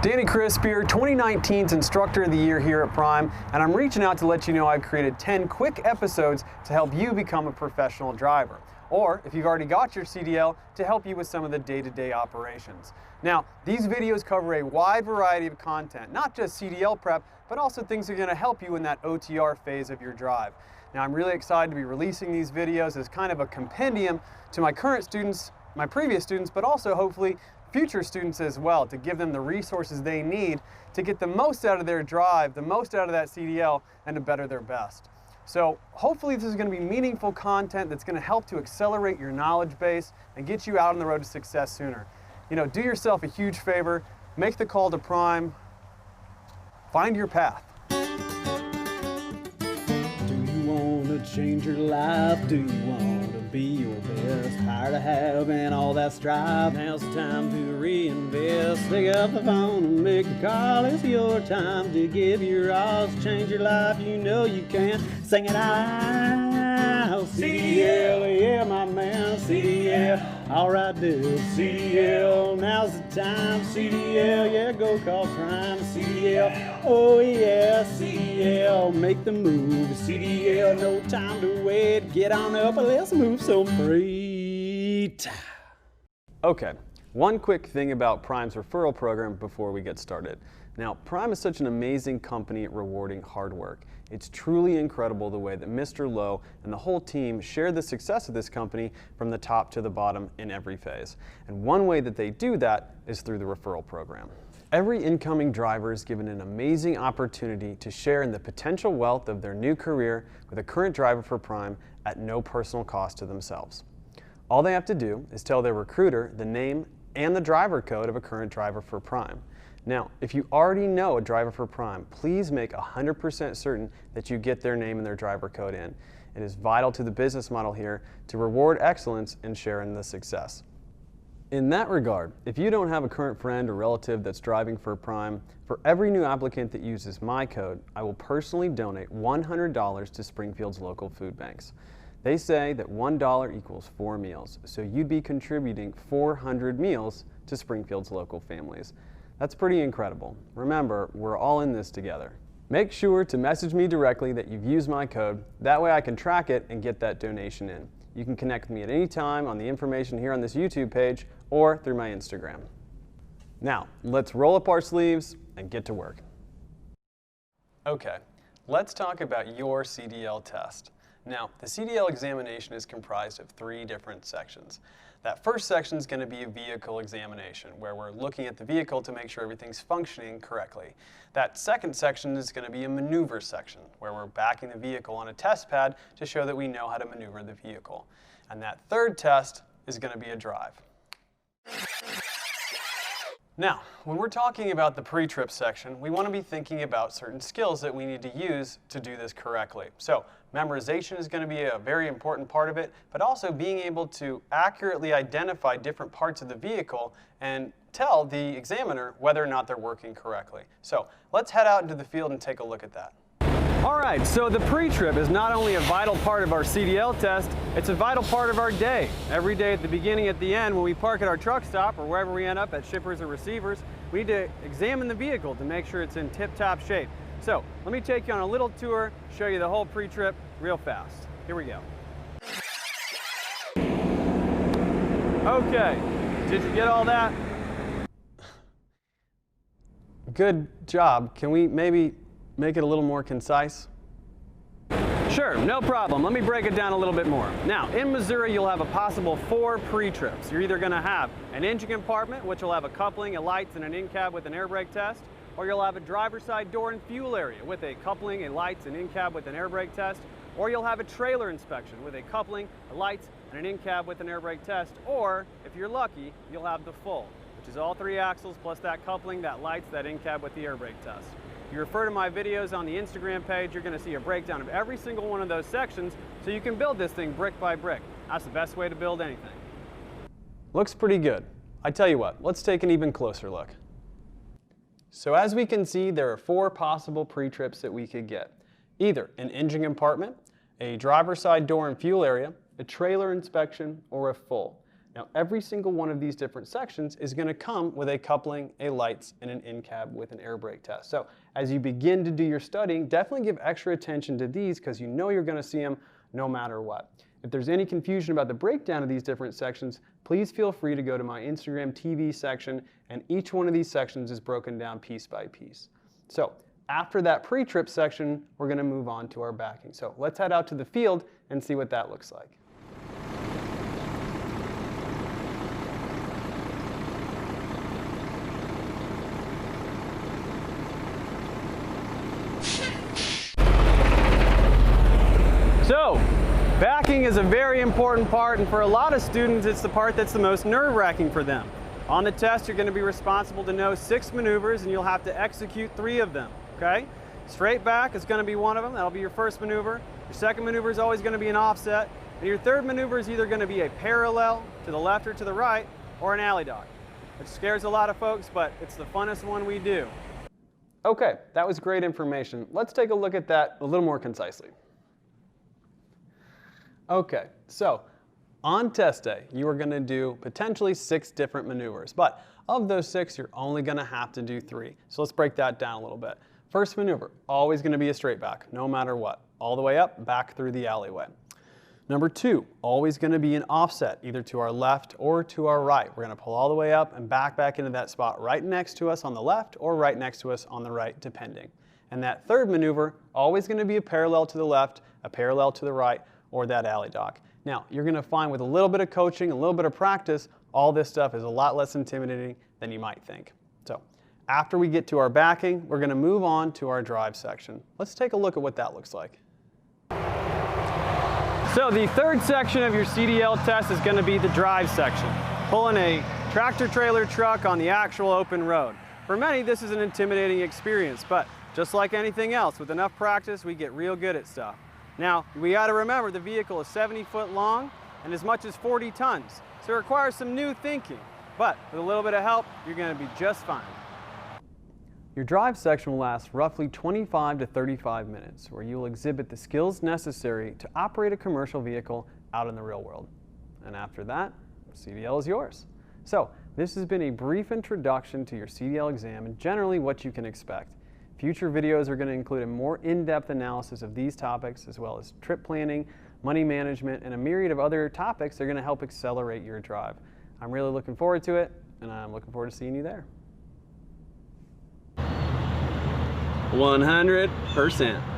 Danny Crisp here, 2019's Instructor of the Year here at Prime, and I'm reaching out to let you know I've created 10 quick episodes to help you become a professional driver. Or, if you've already got your CDL, to help you with some of the day-to-day operations. Now, these videos cover a wide variety of content, not just CDL prep, but also things that are going to help you in that OTR phase of your drive. Now, I'm really excited to be releasing these videos as kind of a compendium to my current students, my previous students, but also hopefully future students as well, to give them the resources they need to get the most out of their drive, the most out of that CDL, and to better their best. So hopefully this is going to be meaningful content that's going to help to accelerate your knowledge base and get you out on the road to success sooner. You know, do yourself a huge favor, make the call to Prime, find your path. Do you want to change your life? Do you want to be your best? Tired of having all that strife? Now's the time to reinvest. Pick up the phone and make a call. It's your time to give your all. Change your life, you know you can. Sing it out. CDL, yeah, my man, CDL. Alright, dude, CDL. Now's the time, CDL. Yeah, go call Prime, CDL. Oh yeah, CDL. Make the move, CDL. No time to wait. Get on up and let's move some freight. Okay, one quick thing about Prime's referral program before we get started. Now, Prime is such an amazing company at rewarding hard work. It's truly incredible the way that Mr. Lowe and the whole team share the success of this company from the top to the bottom in every phase. And one way that they do that is through the referral program. Every incoming driver is given an amazing opportunity to share in the potential wealth of their new career with a current driver for Prime at no personal cost to themselves. All they have to do is tell their recruiter the name and the driver code of a current driver for Prime. Now, if you already know a driver for Prime, please make 100% certain that you get their name and their driver code in. It is vital to the business model here to reward excellence and share in the success. In that regard, if you don't have a current friend or relative that's driving for Prime, for every new applicant that uses my code, I will personally donate $100 to Springfield's local food banks. They say that $1 equals 4 meals, so you'd be contributing 400 meals to Springfield's local families. That's pretty incredible. Remember, we're all in this together. Make sure to message me directly that you've used my code. That way I can track it and get that donation in. You can connect with me at any time on the information here on this YouTube page or through my Instagram. Now, let's roll up our sleeves and get to work. Okay, let's talk about your CDL test. Now, the CDL examination is comprised of 3 different sections. That first section is going to be a vehicle examination, where we're looking at the vehicle to make sure everything's functioning correctly. That second section is going to be a maneuver section, where we're backing the vehicle on a test pad to show that we know how to maneuver the vehicle. And that third test is going to be a drive. Now, when we're talking about the pre-trip section, we want to be thinking about certain skills that we need to use to do this correctly. So, memorization is going to be a very important part of it, but also being able to accurately identify different parts of the vehicle and tell the examiner whether or not they're working correctly. So, let's head out into the field and take a look at that. Alright, so the pre-trip is not only a vital part of our CDL test, it's a vital part of our day. Every day at the beginning, at the end, when we park at our truck stop or wherever we end up at shippers or receivers, we need to examine the vehicle to make sure it's in tip-top shape. So, let me take you on a little tour, show you the whole pre-trip real fast. Here we go. Okay, did you get all that? Good job. Can we maybe make it a little more concise? Sure, no problem. Let me break it down a little bit more. Now, in Missouri, you'll have a possible 4 pre-trips. You're either going to have an engine compartment, which will have a coupling, a lights, and an in-cab with an air brake test, or you'll have a driver's side door and fuel area with a coupling, a lights, and in-cab with an air brake test, or you'll have a trailer inspection with a coupling, a lights, and an in-cab with an air brake test, or, if you're lucky, you'll have the full, which is all 3 axles plus that coupling, that lights, that in-cab with the air brake test. If you refer to my videos on the Instagram page, you're going to see a breakdown of every single one of those sections so you can build this thing brick by brick. That's the best way to build anything. Looks pretty good. I tell you what, let's take an even closer look. So as we can see, there are 4 possible pre-trips that we could get. Either an engine compartment, a driver's side door and fuel area, a trailer inspection, or a full. Now, every single one of these different sections is going to come with a coupling, a lights, and an in-cab with an air brake test. So as you begin to do your studying, definitely give extra attention to these because you know you're going to see them no matter what. If there's any confusion about the breakdown of these different sections, please feel free to go to my Instagram TV section, and each one of these sections is broken down piece by piece. So after that pre-trip section, we're going to move on to our backing. So let's head out to the field and see what that looks like. So, backing is a very important part, and for a lot of students, it's the part that's the most nerve-wracking for them. On the test, you're going to be responsible to know 6 maneuvers, and you'll have to execute 3 of them, okay? Straight back is going to be one of them. That'll be your first maneuver. Your second maneuver is always going to be an offset, and your third maneuver is either going to be a parallel to the left or to the right, or an alley dog, which scares a lot of folks, but it's the funnest one we do. Okay, that was great information. Let's take a look at that a little more concisely. Okay, so on test day, you are going to do potentially 6 different maneuvers, but of those 6, you're only going to have to do 3. So let's break that down a little bit. First maneuver, always going to be a straight back, no matter what. All the way up, back through the alleyway. Number 2, always going to be an offset, either to our left or to our right. We're going to pull all the way up and back into that spot right next to us on the left or right next to us on the right, depending. And that third maneuver, always going to be a parallel to the left, a parallel to the right, or that alley dock. Now, you're going to find with a little bit of coaching, a little bit of practice, all this stuff is a lot less intimidating than you might think. So, after we get to our backing, we're going to move on to our drive section. Let's take a look at what that looks like. So, the third section of your CDL test is going to be the drive section, pulling a tractor trailer truck on the actual open road. For many, this is an intimidating experience, but just like anything else, with enough practice, we get real good at stuff. Now, we got to remember the vehicle is 70 foot long and as much as 40 tons, so it requires some new thinking. But with a little bit of help, you're going to be just fine. Your drive section will last roughly 25 to 35 minutes, where you will exhibit the skills necessary to operate a commercial vehicle out in the real world. And after that, CDL is yours. So, this has been a brief introduction to your CDL exam and generally what you can expect. Future videos are going to include a more in-depth analysis of these topics, as well as trip planning, money management, and a myriad of other topics that are going to help accelerate your drive. I'm really looking forward to it, and I'm looking forward to seeing you there. 100%.